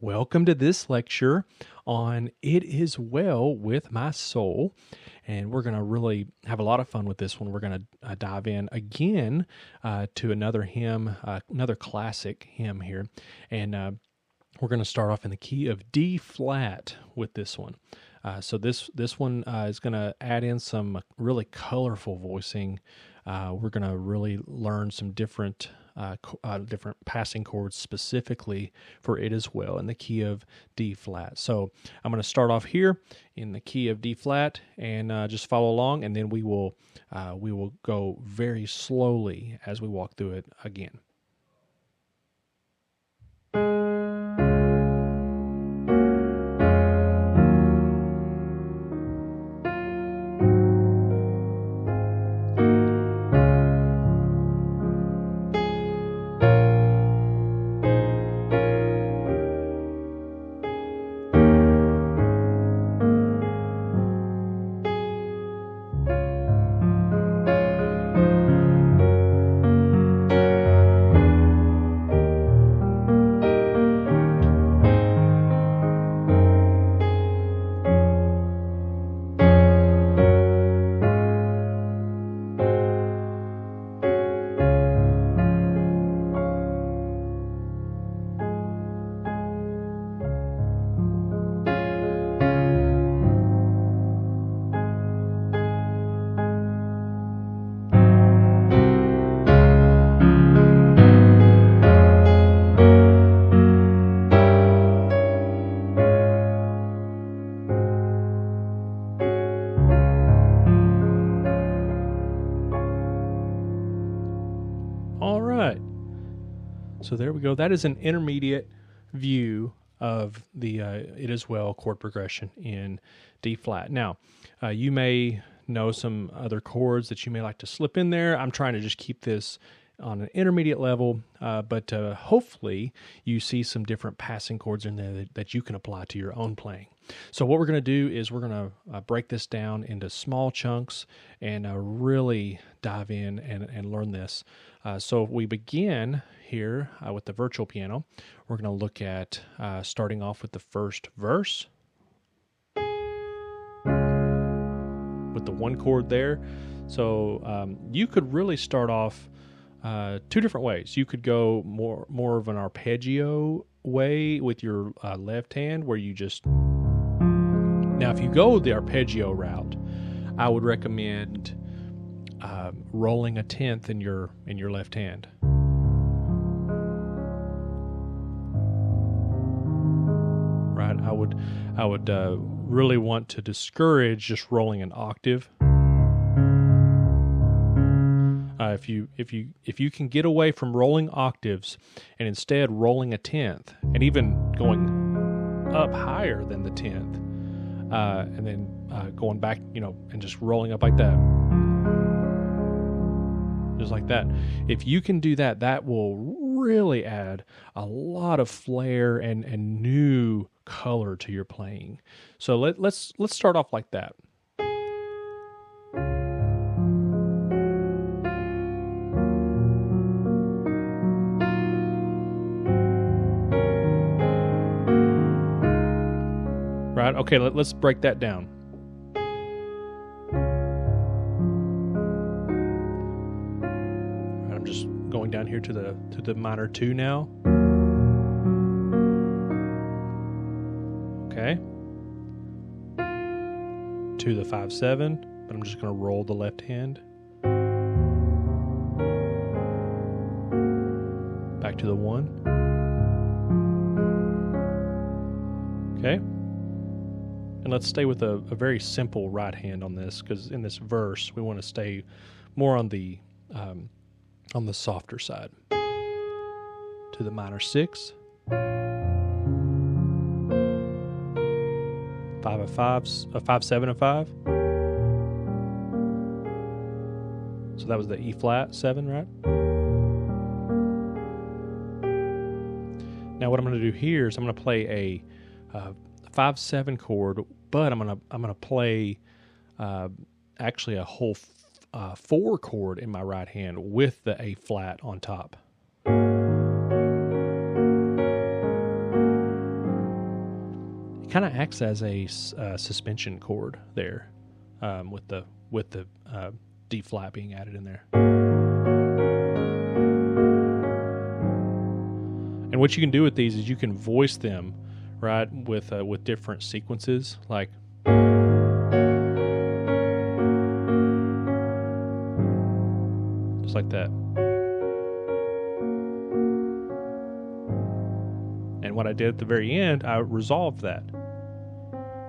Welcome to this lecture on It Is Well With My Soul. And we're going to really have a lot of fun with this one. We're going to dive in again to another hymn, another classic hymn here. And we're going to start off in the key of D flat with this one. So this one is going to add in some really colorful voicing. We're going to really learn some different passing chords specifically for It Is Well in the key of D flat. So I'm going to start off here in the key of D flat and just follow along, and then we will go very slowly as we walk through it again. All right. So there we go. That is an intermediate view of the It Is Well chord progression in D flat. Now, you may know some other chords that you may like to slip in there. I'm trying to just keep this on an intermediate level, but hopefully you see some different passing chords in there that you can apply to your own playing. So what we're going to do is we're going to break this down into small chunks and really dive in and learn this. So we begin here with the virtual piano. We're going to look at starting off with the first verse with the one chord there. So you could really start off two different ways. You could go more of an arpeggio way with your left hand, where you just... Now, if you go the arpeggio route, I would recommend rolling a tenth in your left hand. Right? I would really want to discourage just rolling an octave. If you can get away from rolling octaves and instead rolling a tenth, and even going up higher than the tenth, and then going back, and just rolling up like that, just like that. If you can do that, that will really add a lot of flair and new color to your playing. So let's start off like that. Right? Okay, let's break that down. Right, I'm just going down here to the minor 2 now. Okay. To the 5/7, but I'm just going to roll the left hand. Back to the 1. Okay. And let's stay with a very simple right hand on this, because in this verse we want to stay more on the softer side. To the minor 6, 5/7 and 5. So that was the E flat 7, right? Now what I'm going to do here is I'm going to play a 5/7 chord, but I'm gonna play actually a whole 4 chord in my right hand with the A flat on top. kind of acts as a suspension chord there, with the D flat being added in there. And what you can do with these is you can voice them, right, with different sequences, like just like that. And what I did at the very end, I resolved that.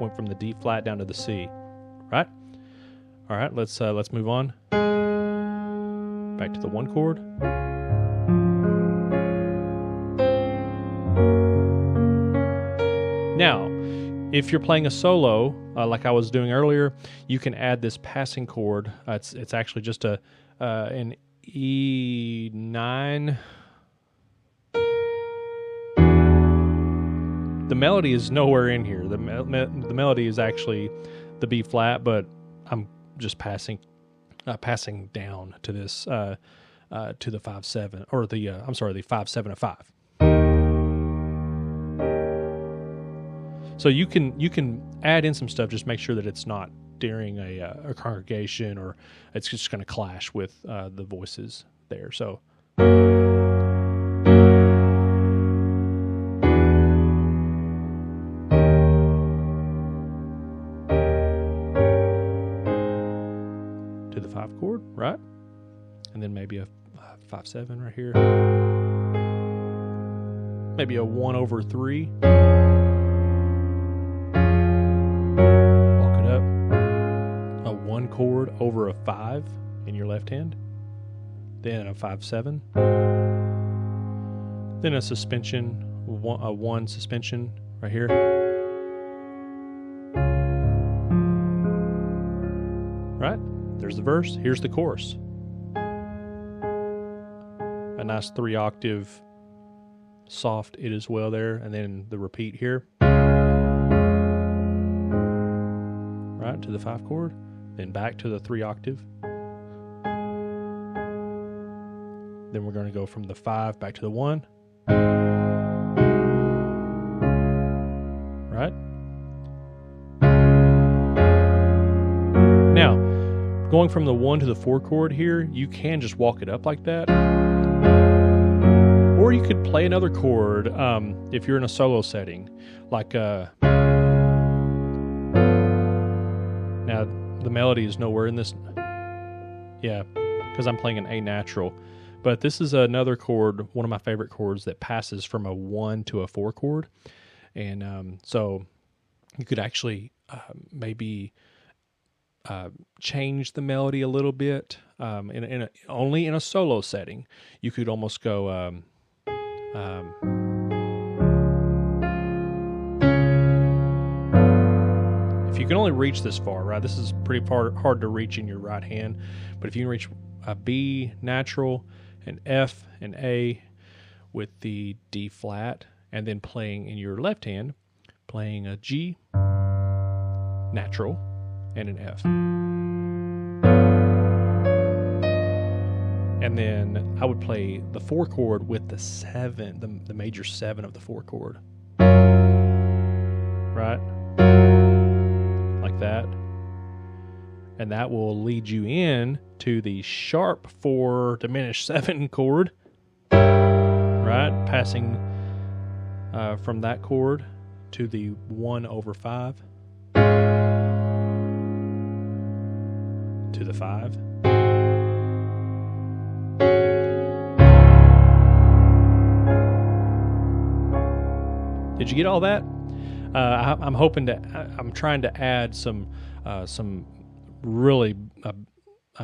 Went from the D flat down to the C, right? All right, let's move on. Back to the one chord. Now, if you're playing a solo, like I was doing earlier, you can add this passing chord. It's actually just an E9. The melody is nowhere in here. The melody is actually the B flat, but I'm just passing down to this to the 5/7, or the the 5/7 of 5. So you can add in some stuff. Just make sure that it's not during a congregation, or it's just going to clash with the voices there. So. To the 5 chord, right? And then maybe a 5/7 right here. Maybe a 1/3. Walk it up. A 1 chord over a 5 in your left hand. Then a 5/7. Then a suspension, a 1 suspension right here. Right? There's the verse. Here's the chorus. A nice 3-octave soft it as well there, and then the repeat here. Right to the 5 chord, then back to the 3-octave. Then we're going to go from the 5 back to the 1. Right? Now, going from the 1 to the 4 chord here, you can just walk it up like that. Or you could play another chord if you're in a solo setting. Like, now, the melody is nowhere in this. Yeah, because I'm playing an A natural. But this is another chord, one of my favorite chords, that passes from a 1 to a 4 chord. And so you could actually maybe change the melody a little bit. Only in a solo setting, you could almost go. If you can only reach this far, right? This is pretty hard to reach in your right hand, but if you can reach a B natural, an F, and A with the D flat, and then playing in your left hand, playing a G natural and an F. And then I would play the 4 chord with the 7, the major 7 of the 4 chord. Right? Like that. And that will lead you in to the sharp 4 diminished 7 chord. Right? Passing from that chord to the 1/5 to the 5. Did you get all that? I'm hoping to. I'm trying to add some really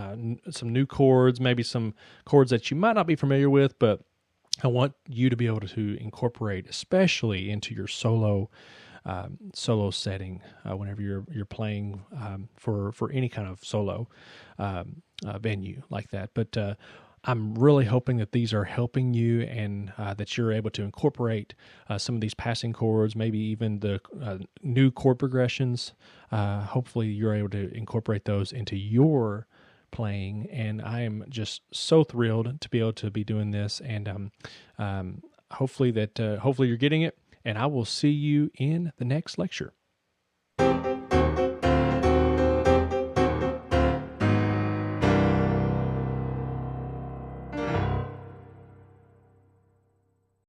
some new chords, maybe some chords that you might not be familiar with, but I want you to be able to incorporate, especially into your solo setting, whenever you're playing for any kind of solo venue like that. But I'm really hoping that these are helping you, and that you're able to incorporate some of these passing chords, maybe even the new chord progressions. Hopefully you're able to incorporate those into your playing, and I am just so thrilled to be able to be doing this, and hopefully you're getting it. and I will see you in the next lecture.